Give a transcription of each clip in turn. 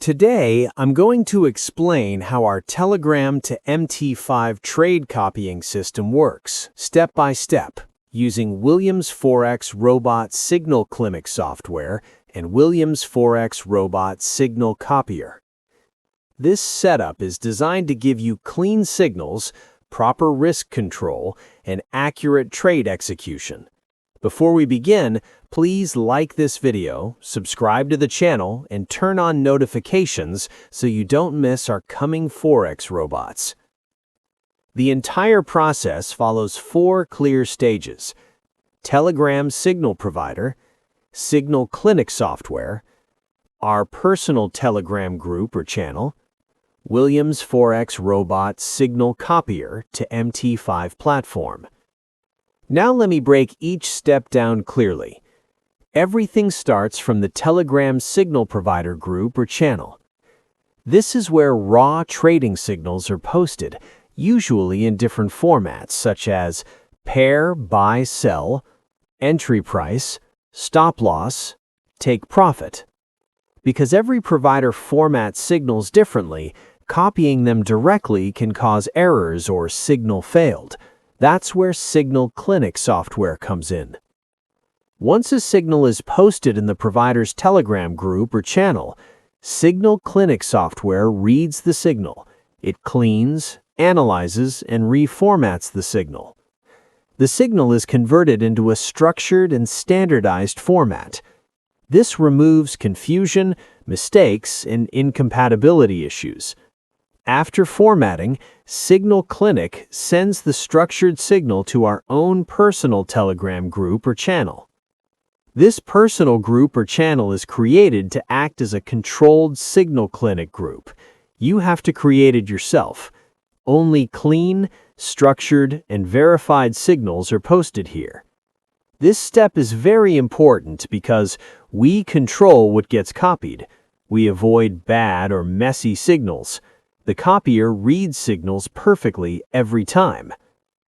Today, I'm going to explain how our Telegram to MT5 trade copying system works, step by step, using WilliamsForexRobot Signal Clinic software and WilliamsForexRobot Signal Copier. This setup is designed to give you clean signals, proper risk control, and accurate trade execution. Before we begin, please like this video, subscribe to the channel, and turn on notifications so you don't miss our coming Forex robots. The entire process follows 4 clear stages: Telegram signal provider, Signal Clinic software, our personal Telegram group or channel, WilliamsForexRobot Signal Copier to MT5 platform. Now let me break each step down clearly. Everything starts from the Telegram signal provider group or channel. This is where raw trading signals are posted, usually in different formats such as pair, buy, sell, entry price, stop loss, take profit. Because every provider formats signals differently, copying them directly can cause errors or signal failed. That's where Signal Clinic software comes in. Once a signal is posted in the provider's Telegram group or channel, Signal Clinic software reads the signal. It cleans, analyzes, and reformats the signal. The signal is converted into a structured and standardized format. This removes confusion, mistakes, and incompatibility issues. After formatting, Signal Clinic sends the structured signal to our own personal Telegram group or channel. This personal group or channel is created to act as a controlled Signal Clinic group. You have to create it yourself. Only clean, structured, and verified signals are posted here. This step is very important because we control what gets copied. We avoid bad or messy signals. The copier reads signals perfectly every time.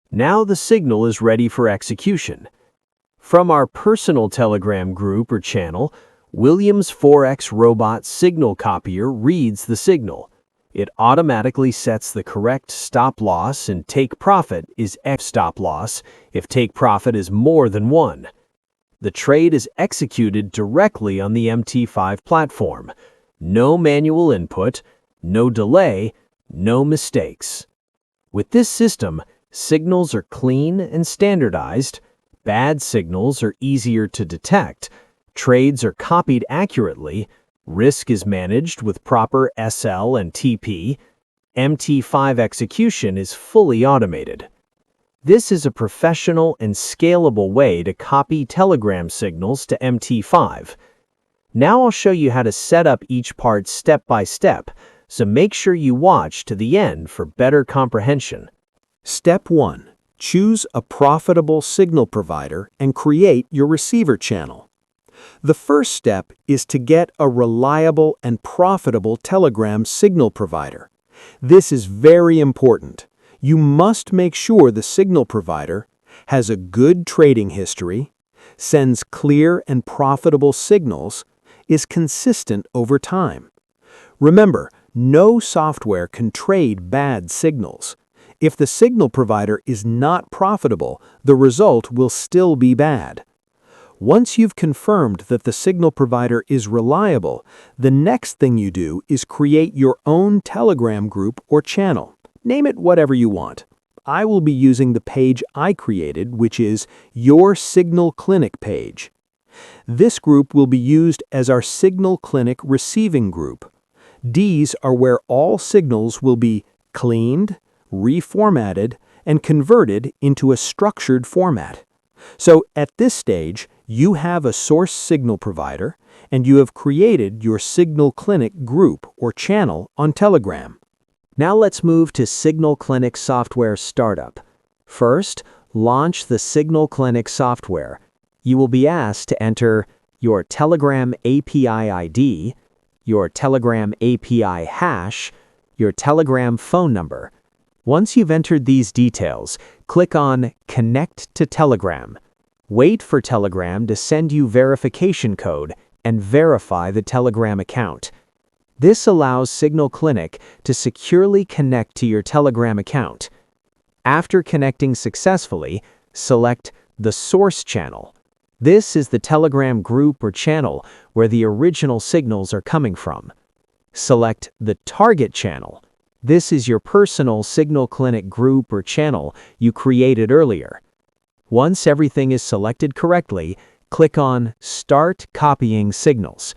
Now the signal is ready for execution. From our personal Telegram group or channel, WilliamsForexRobot Signal Copier reads the signal. It automatically sets the correct stop loss, and take profit is X stop loss if take profit is more than 1. The trade is executed directly on the MT5 platform. No manual input, no delay, no mistakes. With this system, signals are clean and standardized, bad signals are easier to detect, trades are copied accurately, risk is managed with proper SL and TP, MT5 execution is fully automated. This is a professional and scalable way to copy Telegram signals to MT5. Now I'll show you how to set up each part step by step, so make sure you watch to the end for better comprehension. Step 1. Choose a profitable signal provider and create your receiver channel. The first step is to get a reliable and profitable Telegram signal provider. This is very important. You must make sure the signal provider has a good trading history, sends clear and profitable signals, is consistent over time. Remember, no software can trade bad signals. If the signal provider is not profitable, the result will still be bad. Once you've confirmed that the signal provider is reliable, the next thing you do is create your own Telegram group or channel. Name it whatever you want. I will be using the page I created, which is Your Signal Clinic page. This group will be used as our Signal Clinic receiving group. These are where all signals will be cleaned, reformatted, and converted into a structured format. So at this stage, you have a source signal provider, and you have created your Signal Clinic group or channel on Telegram. Now let's move to Signal Clinic software startup. First, launch the Signal Clinic software. You will be asked to enter your Telegram API ID, your Telegram API hash, your Telegram phone number. Once you've entered these details, click on Connect to Telegram. Wait for Telegram to send you verification code and verify the Telegram account. This allows Signal Clinic to securely connect to your Telegram account. After connecting successfully, select the source channel. This is the Telegram group or channel where the original signals are coming from. Select the target channel. This is your personal Signal Clinic group or channel you created earlier. Once everything is selected correctly, click on Start Copying Signals.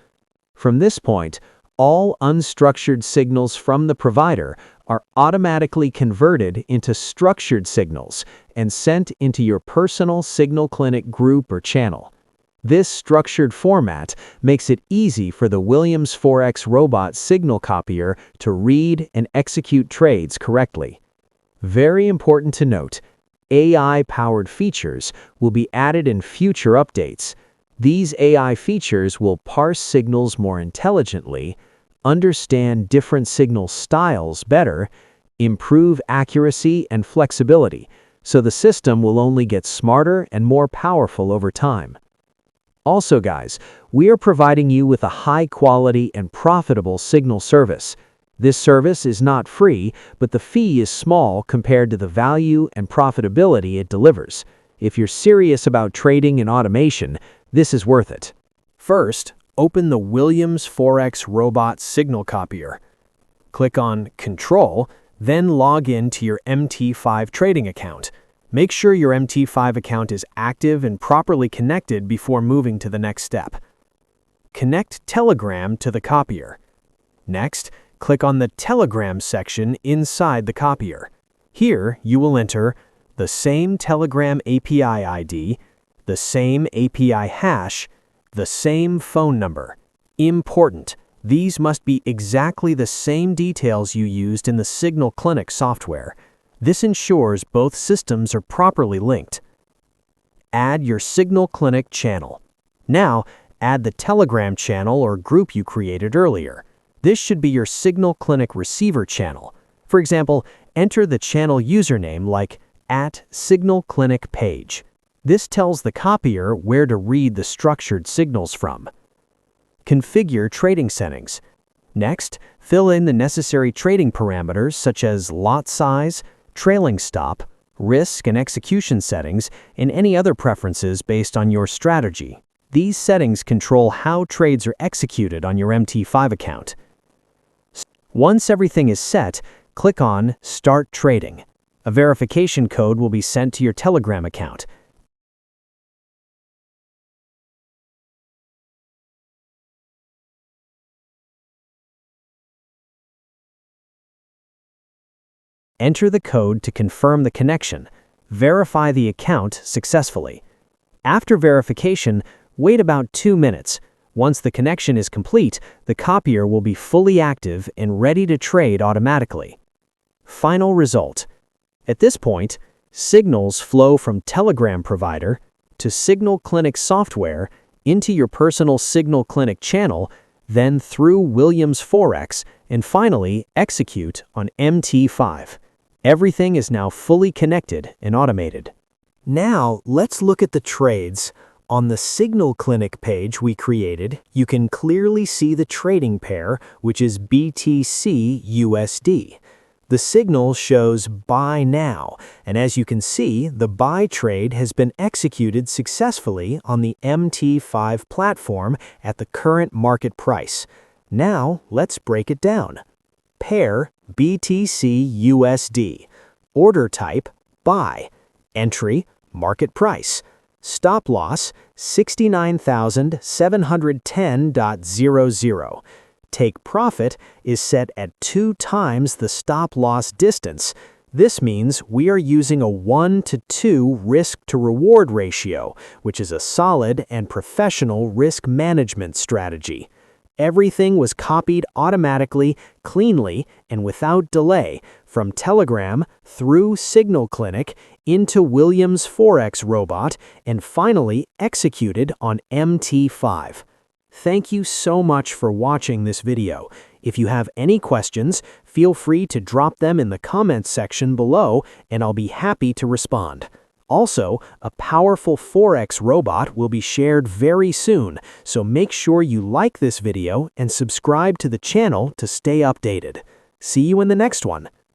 From this point, all unstructured signals from the provider are automatically converted into structured signals and sent into your personal Signal Clinic group or channel. This structured format makes it easy for the WilliamsForexRobot signal copier to read and execute trades correctly. Very important to note, AI-powered features will be added in future updates. These AI features will parse signals more intelligently, understand different signal styles better, improve accuracy and flexibility, so the system will only get smarter and more powerful over time. Also, guys, we are providing you with a high-quality and profitable signal service. This service is not free, but the fee is small compared to the value and profitability it delivers. If you're serious about trading and automation, this is worth it. First, open the WilliamsForexRobot signal copier. Click on Control, then log in to your MT5 trading account. Make sure your MT5 account is active and properly connected before moving to the next step. Connect Telegram to the copier. Next, click on the Telegram section inside the copier. Here, you will enter the same Telegram API ID, the same API hash, the same phone number. Important, these must be exactly the same details you used in the Signal Clinic software. This ensures both systems are properly linked. Add your Signal Clinic channel. Now, add the Telegram channel or group you created earlier. This should be your Signal Clinic receiver channel. For example, enter the channel username like @SignalClinicPage. This tells the copier where to read the structured signals from. Configure trading settings. Next, fill in the necessary trading parameters such as lot size, trailing stop, risk and execution settings, and any other preferences based on your strategy. These settings control how trades are executed on your MT5 account. Once everything is set, click on Start Trading. A verification code will be sent to your Telegram account. Enter the code to confirm the connection. Verify the account successfully. After verification, wait about 2 minutes. Once the connection is complete, the copier will be fully active and ready to trade automatically. Final result. At this point, signals flow from Telegram provider to Signal Clinic software into your personal Signal Clinic channel, then through Williams Forex, and finally execute on MT5. Everything is now fully connected and automated. Now, let's look at the trades. On the Signal Clinic page we created, you can clearly see the trading pair, which is BTC/USD. The signal shows Buy Now, and as you can see, the buy trade has been executed successfully on the MT5 platform at the current market price. Now, let's break it down. Pair BTC/USD. Order type Buy. Entry Market price. Stop loss 69,710.00. Take profit is set at 2 times the stop loss distance. This means we are using a 1-to-2 risk-to-reward ratio, which is a solid and professional risk management strategy. Everything was copied automatically, cleanly, and without delay from Telegram through Signal Clinic into WilliamsForexRobot and finally executed on MT5. Thank you so much for watching this video. If you have any questions, feel free to drop them in the comments section below and I'll be happy to respond. Also, a powerful Forex robot will be shared very soon, so make sure you like this video and subscribe to the channel to stay updated. See you in the next one.